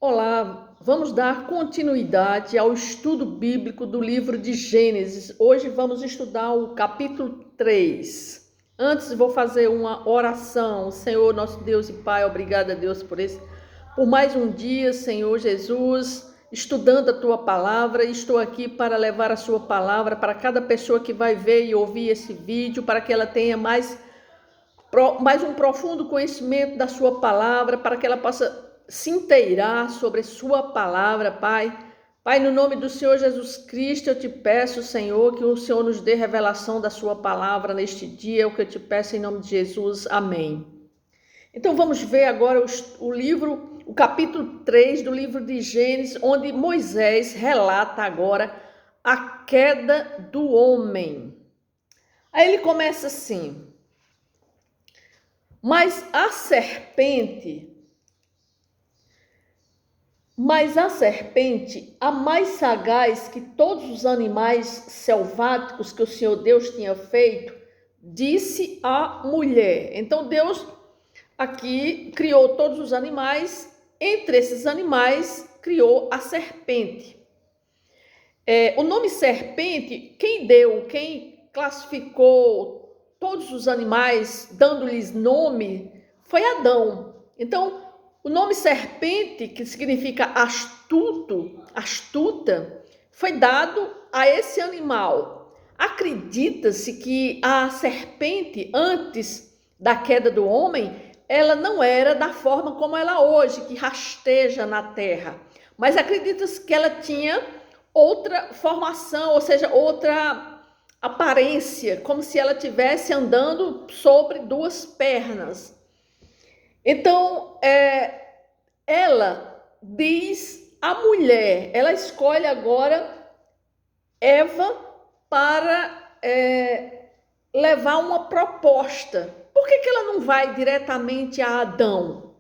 Olá, vamos dar continuidade ao estudo bíblico do livro de Gênesis. Hoje vamos estudar o capítulo 3. Antes vou fazer uma oração. Senhor, nosso Deus e Pai, obrigada, Deus, por mais um dia, Senhor Jesus, estudando a tua palavra. Estou aqui para levar a sua palavra para cada pessoa que vai ver e ouvir esse vídeo, para que ela tenha mais um profundo conhecimento da sua palavra, para que ela possa se inteirar sobre sua palavra, Pai. Pai, no nome do Senhor Jesus Cristo, eu te peço, Senhor, que o Senhor nos dê revelação da sua palavra neste dia, é o que eu te peço em nome de Jesus. Amém. Então vamos ver agora o capítulo 3 do livro de Gênesis, onde Moisés relata agora a queda do homem. Aí ele começa assim: Mas a serpente, a mais sagaz que todos os animais selváticos que o Senhor Deus tinha feito, disse à mulher. Então Deus aqui criou todos os animais, entre esses animais criou a serpente. O nome serpente, quem classificou todos os animais, dando-lhes nome, foi Adão. Então, o nome serpente, que significa astuta, foi dado a esse animal. Acredita-se que a serpente, antes da queda do homem, ela não era da forma como ela hoje, que rasteja na terra. Mas acredita-se que ela tinha outra formação, ou seja, outra aparência, como se ela estivesse andando sobre duas pernas. Então, ela diz à mulher, ela escolhe agora Eva para levar uma proposta. Por que ela não vai diretamente a Adão?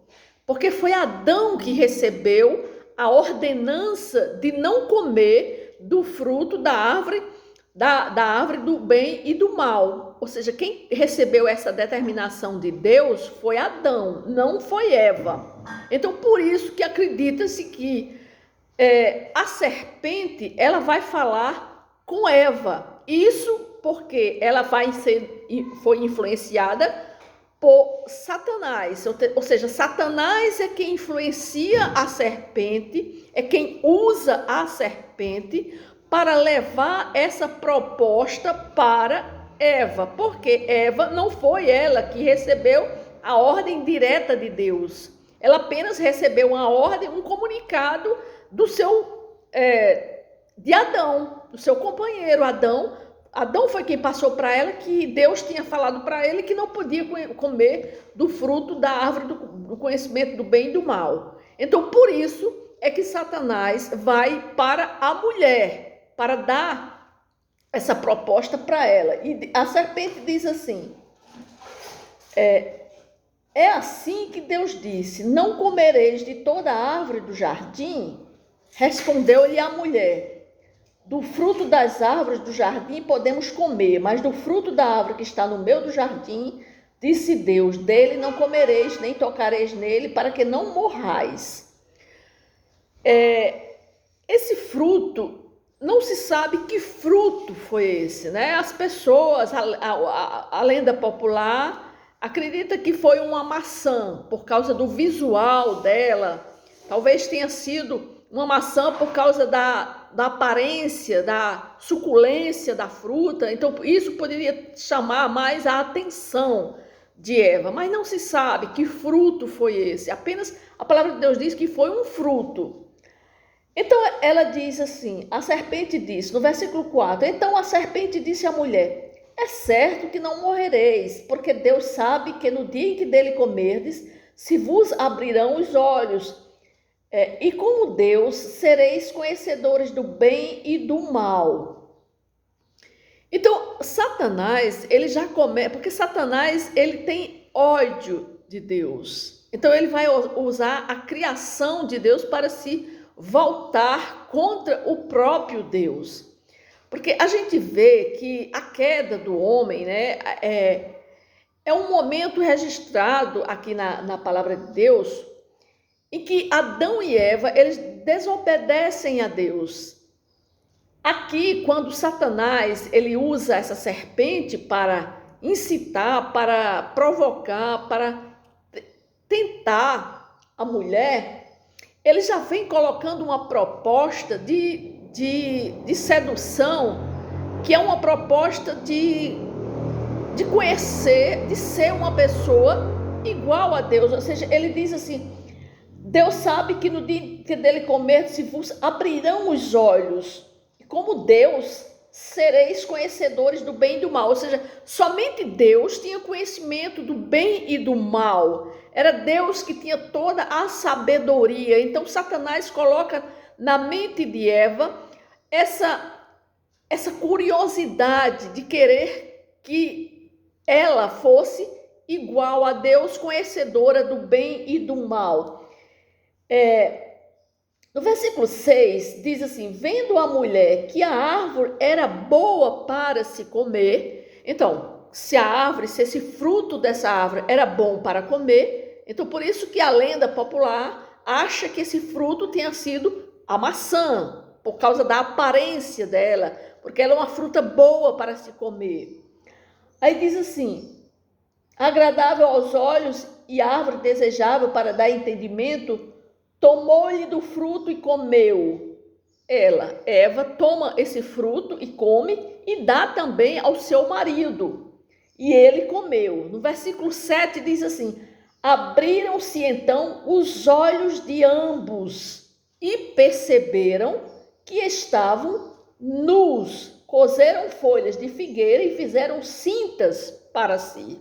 Porque foi Adão que recebeu a ordenança de não comer do fruto da árvore do bem e do mal. Ou seja, quem recebeu essa determinação de Deus foi Adão, não foi Eva. Então, por isso que acredita-se que a serpente, ela vai falar com Eva. Isso porque ela foi influenciada por Satanás, ou seja, Satanás é quem influencia a serpente, é quem usa a serpente para levar essa proposta para Eva, porque Eva não foi ela que recebeu a ordem direta de Deus, ela apenas recebeu uma ordem, um comunicado de Adão, do seu companheiro Adão. Adão foi quem passou para ela que Deus tinha falado para ele que não podia comer do fruto da árvore do conhecimento do bem e do mal. Então, por isso é que Satanás vai para a mulher, para dar essa proposta para ela. E a serpente diz assim, é assim que Deus disse, não comereis de toda a árvore do jardim? Respondeu-lhe a mulher, do fruto das árvores do jardim podemos comer, mas do fruto da árvore que está no meio do jardim, disse Deus, dele não comereis, nem tocareis nele, para que não morrais. Esse fruto, não se sabe que fruto foi esse, né? As pessoas, a lenda popular, acredita que foi uma maçã, por causa do visual dela. Talvez tenha sido uma maçã por causa da aparência, da suculência da fruta. Então, isso poderia chamar mais a atenção de Eva. Mas não se sabe que fruto foi esse. Apenas a palavra de Deus diz que foi um fruto. Então, ela diz assim, a serpente disse, no versículo 4, então a serpente disse à mulher, é certo que não morrereis, porque Deus sabe que no dia em que dele comerdes, se vos abrirão os olhos, e como Deus sereis conhecedores do bem e do mal. Então, Satanás, ele já começa, porque Satanás, ele tem ódio de Deus. Então, ele vai usar a criação de Deus para se voltar contra o próprio Deus. Porque a gente vê que a queda do homem, né, é um momento registrado aqui na palavra de Deus, em que Adão e Eva, eles desobedecem a Deus. Aqui, quando Satanás, ele usa essa serpente para incitar, para provocar, para tentar a mulher, ele já vem colocando uma proposta de sedução, que é uma proposta de conhecer, de ser uma pessoa igual a Deus. Ou seja, ele diz assim, Deus sabe que no dia que dele comer, se vos abrirão os olhos, e como Deus, sereis conhecedores do bem e do mal. Ou seja, somente Deus tinha conhecimento do bem e do mal. Era Deus que tinha toda a sabedoria. Então Satanás coloca na mente de Eva essa curiosidade de querer que ela fosse igual a Deus, conhecedora do bem e do mal. No versículo 6 diz assim, vendo a mulher que a árvore era boa para se comer, então, se a árvore, se esse fruto dessa árvore era bom para comer, então por isso que a lenda popular acha que esse fruto tenha sido a maçã, por causa da aparência dela, porque ela é uma fruta boa para se comer. Aí diz assim, agradável aos olhos e árvore desejável para dar entendimento, tomou-lhe do fruto e comeu. Ela, Eva, toma esse fruto e come e dá também ao seu marido. E ele comeu. No versículo 7 diz assim, abriram-se então os olhos de ambos e perceberam que estavam nus. Coseram folhas de figueira e fizeram cintas para si.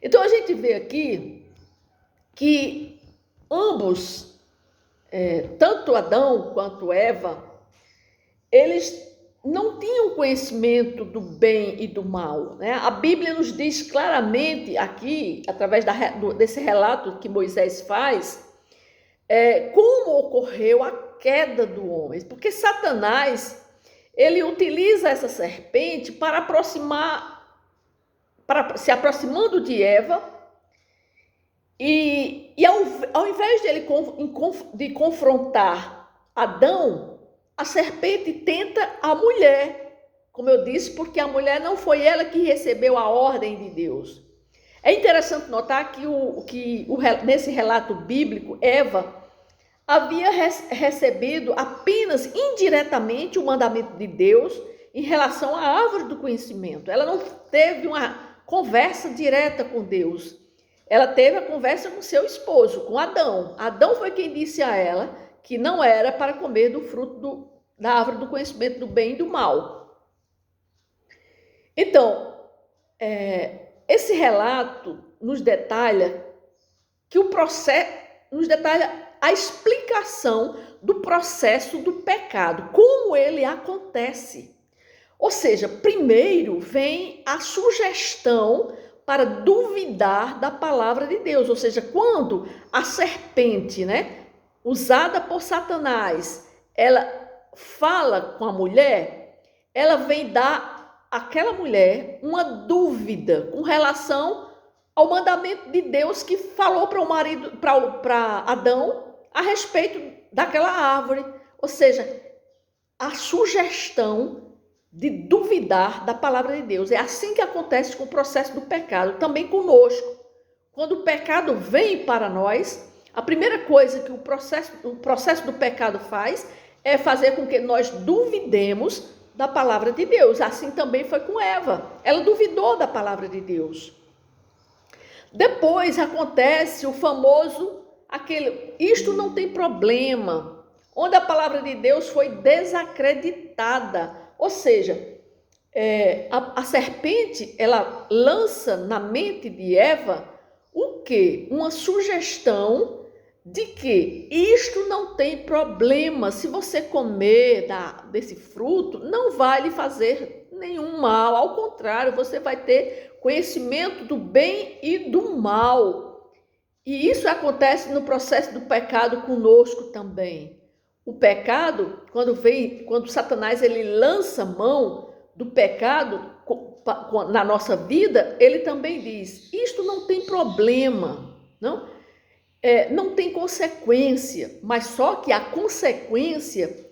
Então a gente vê aqui que ambos, tanto Adão quanto Eva, eles não tinham conhecimento do bem e do mal, né? A Bíblia nos diz claramente aqui, através desse relato que Moisés faz, como ocorreu a queda do homem. Porque Satanás, ele utiliza essa serpente para se aproximando de Eva, e ao invés de confrontar Adão, a serpente tenta a mulher, como eu disse, porque a mulher não foi ela que recebeu a ordem de Deus. É interessante notar que nesse relato bíblico, Eva havia recebido apenas indiretamente o mandamento de Deus em relação à árvore do conhecimento. Ela não teve uma conversa direta com Deus. Ela teve a conversa com seu esposo, com Adão. Adão foi quem disse a ela que não era para comer do fruto da árvore do conhecimento do bem e do mal. Então, esse relato nos detalha a explicação do processo do pecado, como ele acontece. Ou seja, primeiro vem a sugestão para duvidar da palavra de Deus. Ou seja, quando a serpente, usada por Satanás, ela fala com a mulher, ela vem dar àquela mulher uma dúvida com relação ao mandamento de Deus que falou para o marido, para Adão, a respeito daquela árvore. Ou seja, a sugestão de duvidar da palavra de Deus. É assim que acontece com o processo do pecado, também conosco. Quando o pecado vem para nós, a primeira coisa que o processo do pecado faz é fazer com que nós duvidemos da palavra de Deus. Assim também foi com Eva. Ela duvidou da palavra de Deus. Depois acontece o famoso, isto não tem problema, onde a palavra de Deus foi desacreditada. Ou seja, a serpente, ela lança na mente de Eva o quê? Uma sugestão de que isto não tem problema, se você comer desse fruto, não vai lhe fazer nenhum mal, ao contrário, você vai ter conhecimento do bem e do mal. E isso acontece no processo do pecado conosco também. O pecado, quando Satanás ele lança mão do pecado na nossa vida, ele também diz, isto não tem problema, não? não tem consequência, mas só que a consequência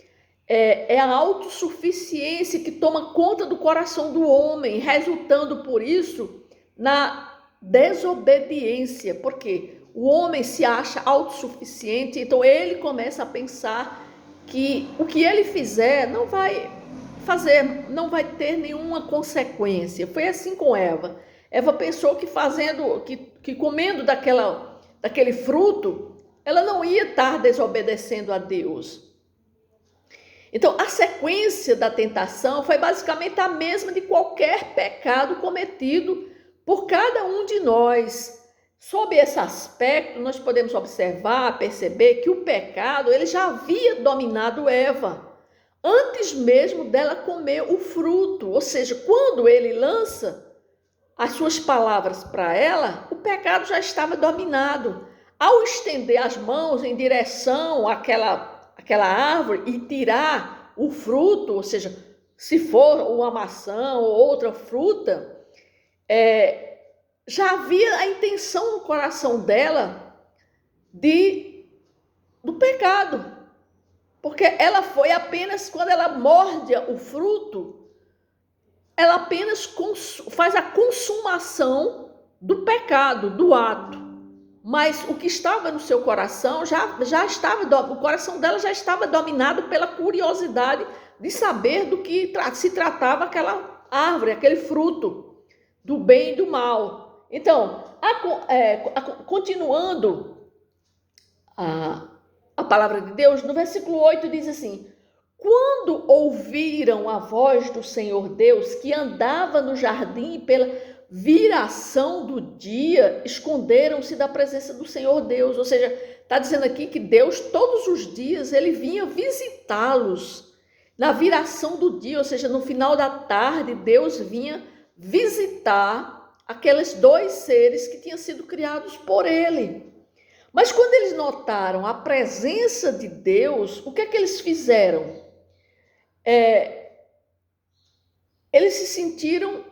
é a autossuficiência que toma conta do coração do homem, resultando por isso na desobediência. Por quê? O homem se acha autossuficiente, então ele começa a pensar que o que ele fizer não vai ter nenhuma consequência. Foi assim com Eva. Eva pensou que comendo daquele fruto, ela não ia estar desobedecendo a Deus. Então, a sequência da tentação foi basicamente a mesma de qualquer pecado cometido por cada um de nós. Sob esse aspecto, nós podemos observar, perceber que o pecado ele já havia dominado Eva, antes mesmo dela comer o fruto. Ou seja, quando ele lança as suas palavras para ela, o pecado já estava dominado. Ao estender as mãos em direção àquela árvore e tirar o fruto, ou seja, se for uma maçã ou outra fruta, já havia a intenção no coração dela do pecado. Porque ela foi apenas, quando ela morde o fruto, ela apenas faz a consumação do pecado, do ato. Mas o que estava no seu coração já estava, o coração dela já estava dominado pela curiosidade de saber do que se tratava aquela árvore, aquele fruto, do bem e do mal. Então, continuando a palavra de Deus, no versículo 8 diz assim: quando ouviram a voz do Senhor Deus, que andava no jardim pela viração do dia, esconderam-se da presença do Senhor Deus. Ou seja, está dizendo aqui que Deus, todos os dias, ele vinha visitá-los. Na viração do dia, ou seja, no final da tarde, Deus vinha visitar aqueles dois seres que tinham sido criados por ele. Mas quando eles notaram a presença de Deus, o que é que eles fizeram? Eles se sentiram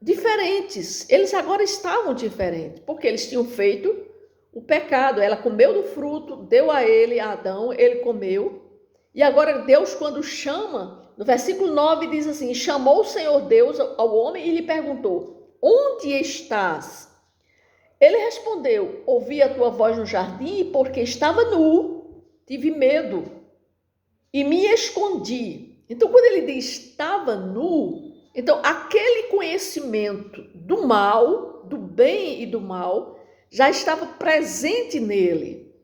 diferentes. Eles agora estavam diferentes, porque eles tinham feito o pecado. Ela comeu do fruto, deu a ele, a Adão, ele comeu. E agora Deus, quando chama, no versículo 9 diz assim: chamou o Senhor Deus ao homem e lhe perguntou: onde estás? Ele respondeu: ouvi a tua voz no jardim, e porque estava nu, tive medo e me escondi. Então, quando ele diz estava nu, então aquele conhecimento do mal, do bem e do mal, já estava presente nele.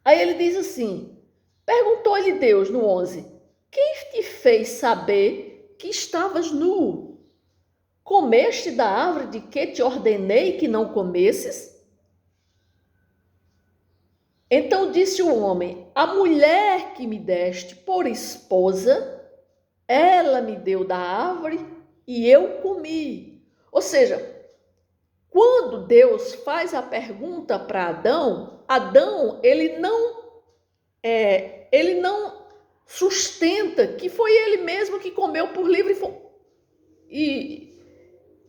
Aí ele diz assim, perguntou-lhe Deus no 11, quem te fez saber que estavas nu? Comeste da árvore de que te ordenei que não comesses? Então disse o homem, a mulher que me deste por esposa, ela me deu da árvore e eu comi. Ou seja, quando Deus faz a pergunta para Adão, ele não sustenta que foi ele mesmo que comeu por livre e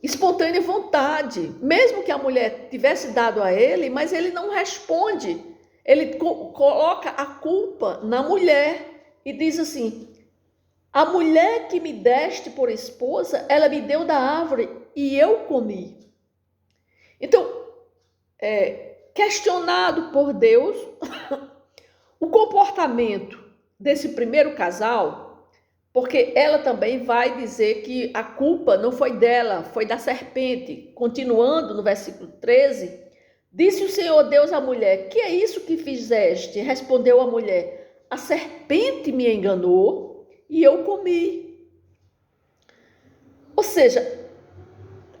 espontânea vontade. Mesmo que a mulher tivesse dado a ele, mas ele não responde. Ele coloca a culpa na mulher e diz assim, a mulher que me deste por esposa, ela me deu da árvore e eu comi. Então, questionado por Deus, o comportamento desse primeiro casal, porque ela também vai dizer que a culpa não foi dela, foi da serpente. Continuando no versículo 13, disse o Senhor Deus à mulher, que é isso que fizeste? Respondeu a mulher, a serpente me enganou e eu comi. Ou seja,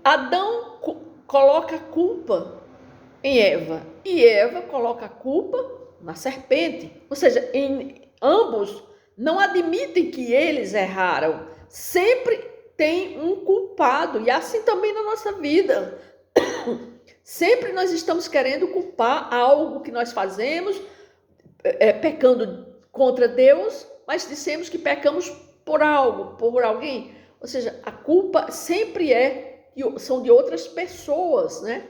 Adão coloca a culpa em Eva e Eva coloca a culpa na serpente. Ou seja, ambos não admitem que eles erraram. Sempre tem um culpado e assim também na nossa vida. Sempre nós estamos querendo culpar algo que nós fazemos, pecando contra Deus, mas dissemos que pecamos por algo, por alguém. Ou seja, a culpa sempre são de outras pessoas, né?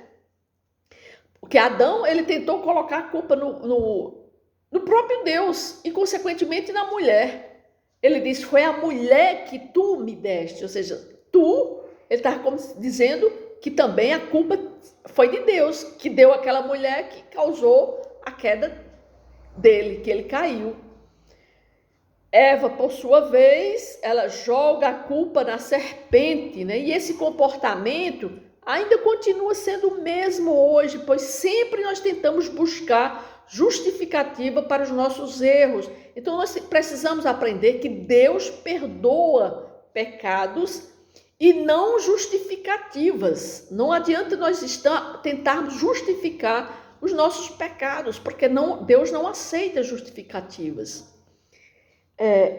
Porque Adão, ele tentou colocar a culpa no próprio Deus e, consequentemente, na mulher. Ele disse, foi a mulher que tu me deste. Ou seja, ele estava como dizendo que também a culpa foi de Deus, que deu aquela mulher que causou a queda dele, que ele caiu. Eva, por sua vez, ela joga a culpa na serpente, né? E esse comportamento ainda continua sendo o mesmo hoje, pois sempre nós tentamos buscar justificativa para os nossos erros. Então nós precisamos aprender que Deus perdoa pecados e não justificativas. Não adianta nós tentarmos justificar os nossos pecados, porque Deus não aceita justificativas.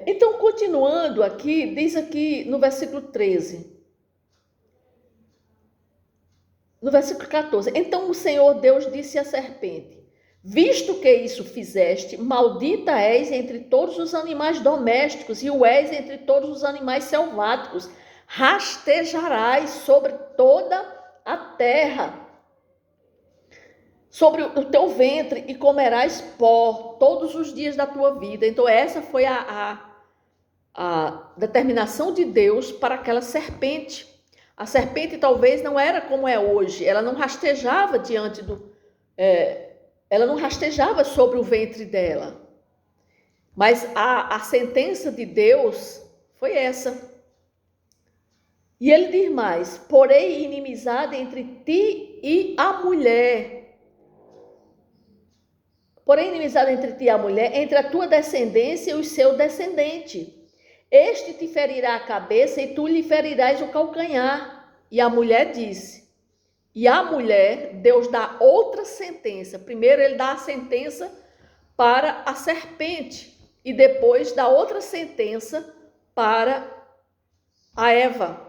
Então, continuando aqui, diz aqui no versículo 13. No versículo 14. Então o Senhor Deus disse à serpente, visto que isso fizeste, maldita és entre todos os animais domésticos e o és entre todos os animais selváticos. Rastejarás sobre toda a terra, sobre o teu ventre, e comerás pó todos os dias da tua vida. Então essa foi a determinação de Deus para aquela serpente. A serpente talvez não era como é hoje, ela não rastejava ela não rastejava sobre o ventre dela. Mas a sentença de Deus foi essa. E ele diz mais, porém inimizade entre ti e a mulher. Porém inimizade entre ti e a mulher, entre a tua descendência e o seu descendente. Este te ferirá a cabeça e tu lhe ferirás o calcanhar. E a mulher disse. E a mulher, Deus dá outra sentença. Primeiro ele dá a sentença para a serpente. E depois dá outra sentença para a Eva.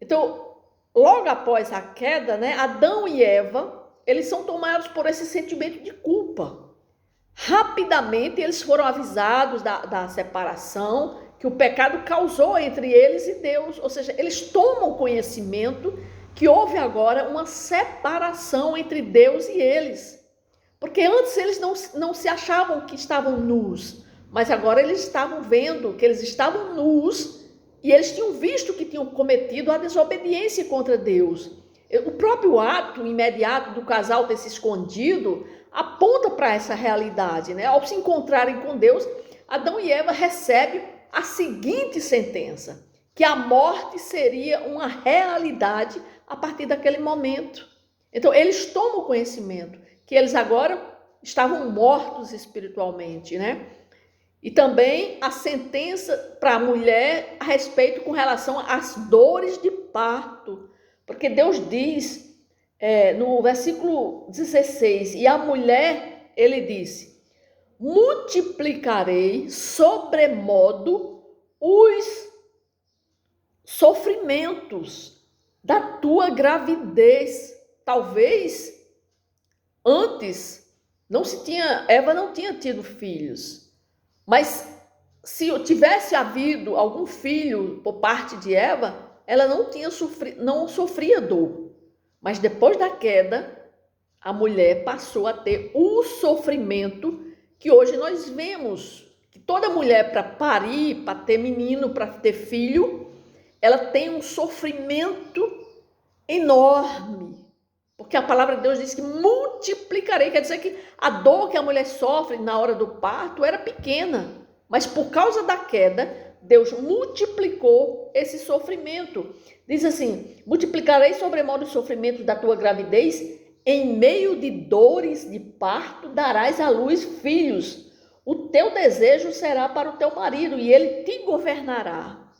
Então, logo após a queda, né, Adão e Eva, eles são tomados por esse sentimento de culpa. Rapidamente eles foram avisados da separação que o pecado causou entre eles e Deus. Ou seja, eles tomam conhecimento que houve agora uma separação entre Deus e eles. Porque antes eles não se achavam que estavam nus, mas agora eles estavam vendo que eles estavam nus e eles tinham visto que tinham cometido a desobediência contra Deus. O próprio ato imediato do casal ter se escondido aponta para essa realidade, né? Ao se encontrarem com Deus, Adão e Eva recebem a seguinte sentença, que a morte seria uma realidade a partir daquele momento. Então, eles tomam conhecimento que eles agora estavam mortos espiritualmente, né? E também a sentença para a mulher a respeito com relação às dores de parto. Porque Deus diz no versículo 16, e a mulher, ele disse, multiplicarei sobremodo os sofrimentos da tua gravidez. Talvez antes Eva não tinha tido filhos, mas se tivesse havido algum filho por parte de Eva, ela não sofria dor. Mas depois da queda, a mulher passou a ter o sofrimento que hoje nós vemos. Que toda mulher, para parir, para ter menino, para ter filho, ela tem um sofrimento enorme. Porque a palavra de Deus diz que multiplicarei. Quer dizer que a dor que a mulher sofre na hora do parto era pequena. Mas por causa da queda, Deus multiplicou esse sofrimento. Diz assim, multiplicarei sobremodo os sofrimentos da tua gravidez, em meio de dores de parto darás à luz filhos. O teu desejo será para o teu marido e ele te governará.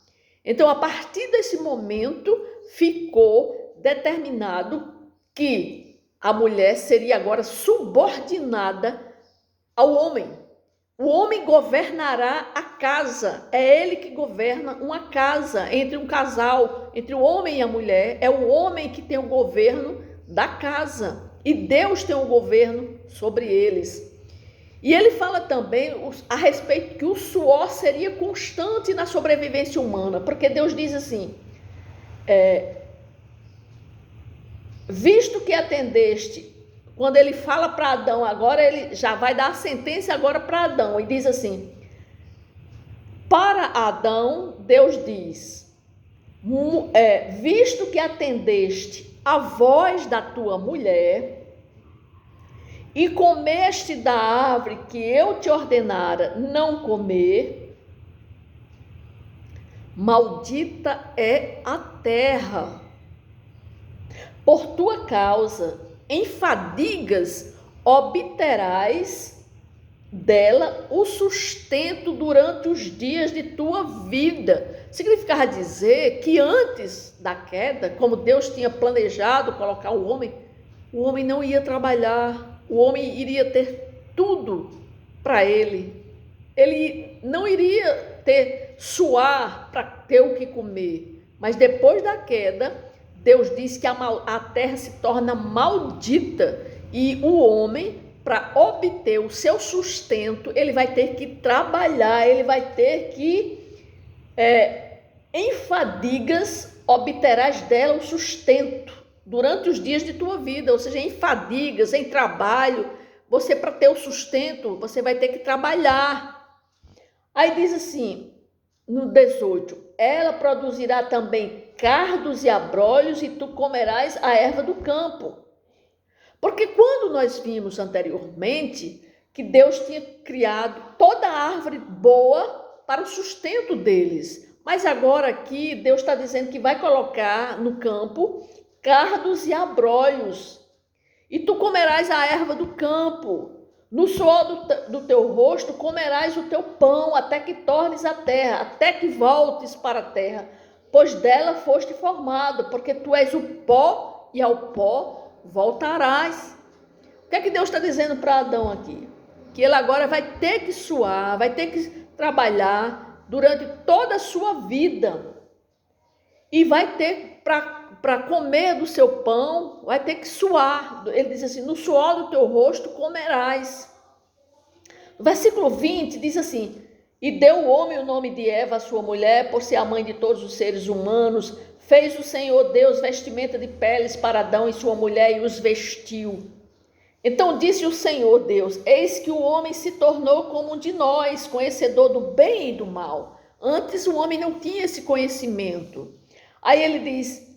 Então, a partir desse momento, ficou determinado que a mulher seria agora subordinada ao homem. O homem governará a casa, é ele que governa uma casa, entre um casal, entre o homem e a mulher, é o homem que tem o governo da casa, e Deus tem o governo sobre eles. E ele fala também a respeito que o suor seria constante na sobrevivência humana, porque Deus diz assim, visto que atendeste quando ele fala para Adão, agora ele já vai dar a sentença agora para Adão, e diz assim: para Adão, Deus diz, visto que atendeste a voz da tua mulher, e comeste da árvore que eu te ordenara não comer, maldita é a terra. Por tua causa, em fadigas obterás dela o sustento durante os dias de tua vida. Significava dizer que antes da queda, como Deus tinha planejado colocar o homem não ia trabalhar, o homem iria ter tudo para ele. Ele não iria suar para ter o que comer. Mas depois da queda, Deus disse que a terra se torna maldita e o homem, para obter o seu sustento, ele vai ter que trabalhar, ele vai ter que, em fadigas, obterás dela o sustento durante os dias de tua vida, ou seja, em fadigas, em trabalho, você, para ter o sustento, você vai ter que trabalhar. Aí diz assim, no 18, ela produzirá também cardos e abrolhos, e tu comerás a erva do campo. Porque quando nós vimos anteriormente que Deus tinha criado toda a árvore boa para o sustento deles, mas agora aqui Deus está dizendo que vai colocar no campo cardos e abrolhos, e tu comerás a erva do campo. No suor do teu rosto comerás o teu pão, até que tornes a terra, até que voltes para a terra, pois dela foste formado, porque tu és o pó, e ao pó voltarás. O que é que Deus está dizendo para Adão aqui? Que ele agora vai ter que suar, vai ter que trabalhar durante toda a sua vida, e vai ter para comer do seu pão, vai ter que suar. Ele diz assim, no suor do teu rosto comerás. No versículo 20 diz assim, e deu o homem o nome de Eva, a sua mulher, por ser a mãe de todos os seres humanos. Fez o Senhor Deus vestimenta de peles para Adão e sua mulher, e os vestiu. Então disse o Senhor Deus, eis que o homem se tornou como um de nós, conhecedor do bem e do mal. Antes o homem não tinha esse conhecimento. Aí ele diz,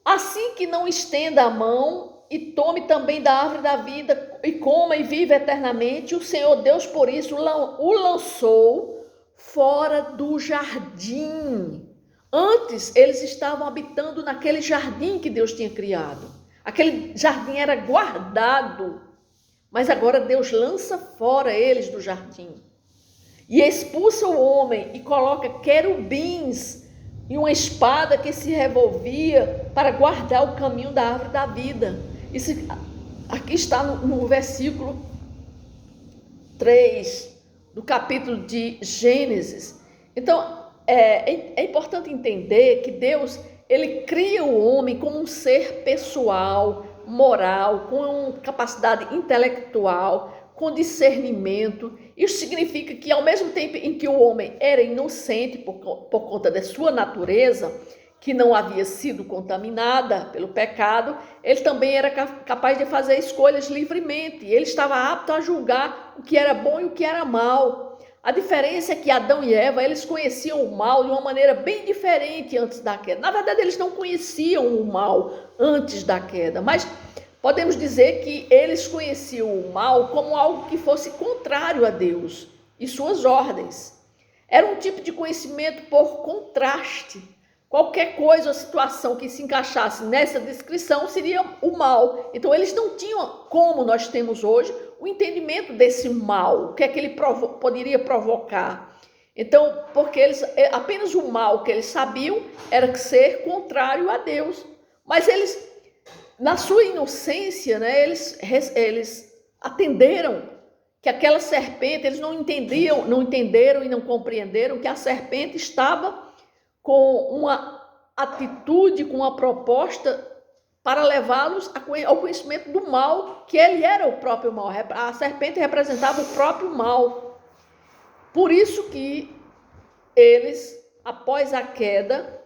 assim que não estenda a mão e tome também da árvore da vida e coma e vive eternamente, o Senhor Deus por isso o lançou fora do jardim. Antes eles estavam habitando naquele jardim que Deus tinha criado. Aquele jardim era guardado, mas agora Deus lança fora eles do jardim e expulsa o homem e coloca querubins e uma espada que se revolvia para guardar o caminho da árvore da vida. Isso aqui está no versículo 3 do capítulo de Gênesis. Então, é importante entender que Deus, ele cria o homem como um ser pessoal, moral, com capacidade intelectual, com discernimento. Isso significa que, ao mesmo tempo em que o homem era inocente por conta da sua natureza, que não havia sido contaminada pelo pecado, ele também era capaz de fazer escolhas livremente. Ele estava apto a julgar o que era bom e o que era mal. A diferença é que Adão e Eva, eles conheciam o mal de uma maneira bem diferente antes da queda. Na verdade, eles não conheciam o mal antes da queda, mas podemos dizer que eles conheciam o mal como algo que fosse contrário a Deus e suas ordens. Era um tipo de conhecimento por contraste. Qualquer coisa ou situação que se encaixasse nessa descrição seria o mal. Então, eles não tinham, como nós temos hoje, o entendimento desse mal, o que é que ele poderia provocar. Então, porque apenas o mal que eles sabiam era ser contrário a Deus. Mas eles, na sua inocência, né, eles atenderam que aquela serpente, eles não entenderam e não compreenderam que a serpente estava com uma atitude, com uma proposta para levá-los ao conhecimento do mal, que ele era o próprio mal. A serpente representava o próprio mal. Por isso que eles, após a queda,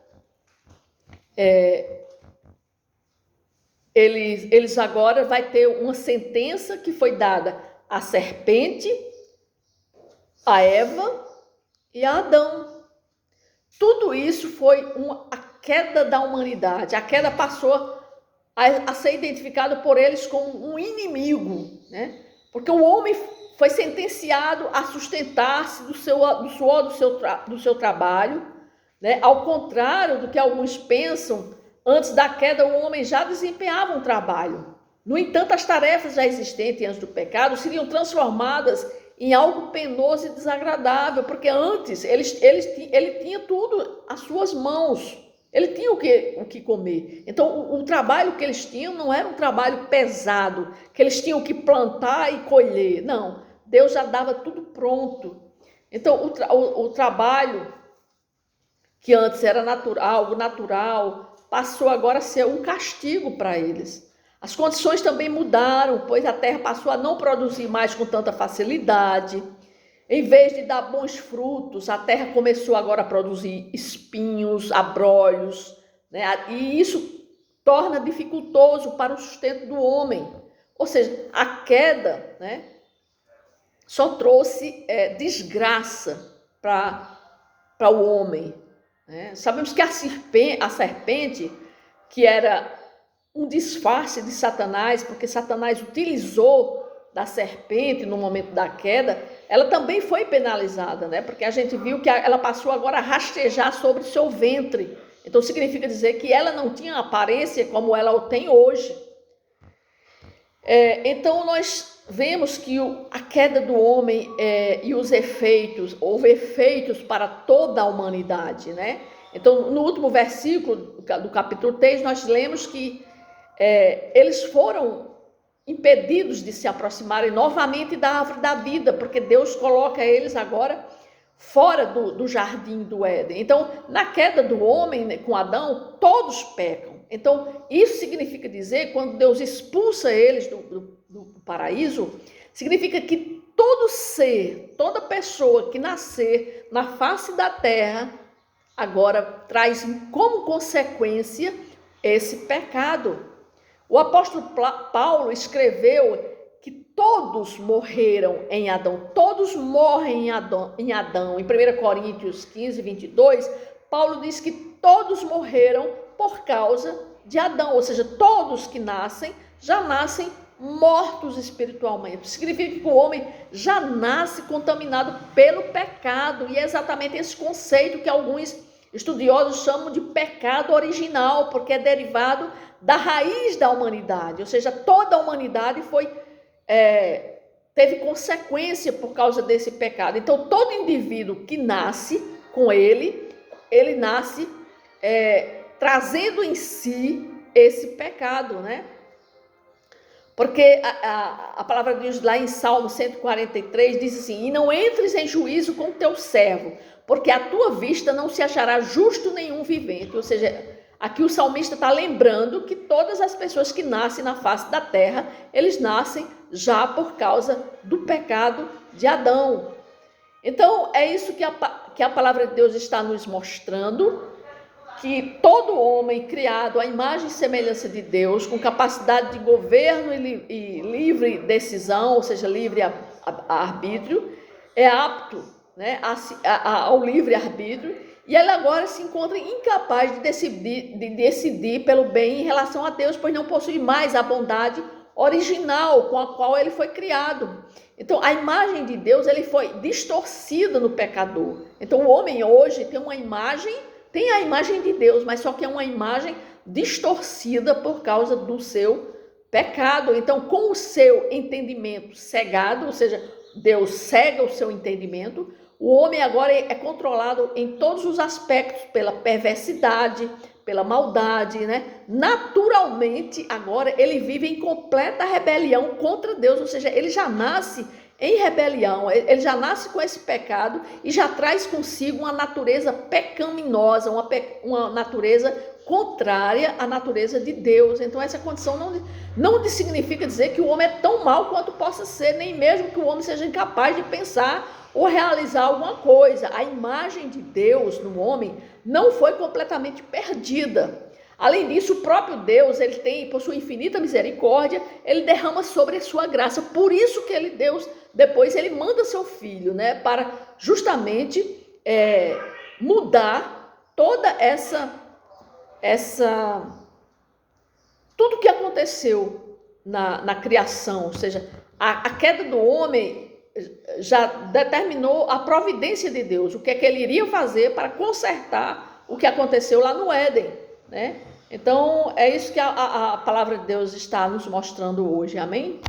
eles agora vai ter uma sentença que foi dada à serpente, a Eva e a Adão. Tudo isso foi a queda da humanidade. A queda passou a ser identificado por eles como um inimigo, né? Porque o homem foi sentenciado a sustentar-se do suor do seu trabalho, né? Ao contrário do que alguns pensam, antes da queda o homem já desempenhava um trabalho. No entanto, as tarefas já existentes antes do pecado seriam transformadas em algo penoso e desagradável, porque antes ele tinha tudo às suas mãos, ele tinha o que comer. Então, o trabalho que eles tinham não era um trabalho pesado, que eles tinham que plantar e colher. Não, Deus já dava tudo pronto. Então, o trabalho que antes era algo natural, passou agora a ser um castigo para eles. As condições também mudaram, pois a terra passou a não produzir mais com tanta facilidade. Em vez de dar bons frutos, a terra começou agora a produzir espinhos, abrolhos, né? E isso torna dificultoso para o sustento do homem. Ou seja, a queda, né, só trouxe desgraça para o homem, né? Sabemos que a serpente, que era um disfarce de Satanás, porque Satanás utilizou da serpente no momento da queda, ela também foi penalizada, né? Porque a gente viu que ela passou agora a rastejar sobre o seu ventre. Então significa dizer que ela não tinha aparência como ela o tem hoje. Então nós vemos que a queda do homem e os efeitos, houve efeitos para toda a humanidade, né? Então no último versículo do capítulo 3, nós lemos que eles foram impedidos de se aproximarem novamente da árvore da vida, porque Deus coloca eles agora fora do jardim do Éden. Então, na queda do homem, né, com Adão, todos pecam. Então, isso significa dizer, quando Deus expulsa eles do paraíso, significa que todo ser, toda pessoa que nascer na face da terra, agora traz como consequência esse pecado. O apóstolo Paulo escreveu que todos morreram em Adão, todos morrem em Adão. Em 1 Coríntios 15, 22, Paulo diz que todos morreram por causa de Adão, ou seja, todos que nascem, já nascem mortos espiritualmente. Significa que o homem já nasce contaminado pelo pecado, e é exatamente esse conceito que alguns estudiosos chamam de pecado original, porque é derivado da raiz da humanidade, ou seja, toda a humanidade teve consequência por causa desse pecado. Então, todo indivíduo que nasce com ele nasce trazendo em si esse pecado, né? Porque a palavra de Deus lá em Salmo 143 diz assim: e não entres em juízo com teu servo, porque à tua vista não se achará justo nenhum vivente. Ou seja, aqui o salmista está lembrando que todas as pessoas que nascem na face da terra, eles nascem já por causa do pecado de Adão. Então, é isso que a palavra de Deus está nos mostrando, que todo homem criado à imagem e semelhança de Deus, com capacidade de governo e livre decisão, ou seja, livre arbítrio, é apto, né, ao livre arbítrio, e ele agora se encontra incapaz de decidir pelo bem em relação a Deus, pois não possui mais a bondade original com a qual ele foi criado. Então, a imagem de Deus ele foi distorcida no pecador. Então, o homem hoje tem a imagem de Deus, mas só que é uma imagem distorcida por causa do seu pecado. Então, com o seu entendimento cegado, ou seja, Deus cega o seu entendimento, o homem agora é controlado em todos os aspectos pela perversidade, pela maldade, né? Naturalmente, agora ele vive em completa rebelião contra Deus, ou seja, ele já nasce em rebelião, ele já nasce com esse pecado e já traz consigo uma natureza pecaminosa, uma natureza contrária à natureza de Deus. Então essa condição não significa dizer que o homem é tão mau quanto possa ser, nem mesmo que o homem seja incapaz de pensar ou realizar alguma coisa. A imagem de Deus no homem não foi completamente perdida. Além disso, o próprio Deus, ele tem, por sua infinita misericórdia, ele derrama sobre a sua graça. Por isso que Deus, depois ele manda seu filho, né, para justamente mudar toda tudo que aconteceu na criação, ou seja, a queda do homem já determinou a providência de Deus, o que é que ele iria fazer para consertar o que aconteceu lá no Éden, né? Então, é isso que a palavra de Deus está nos mostrando hoje, amém?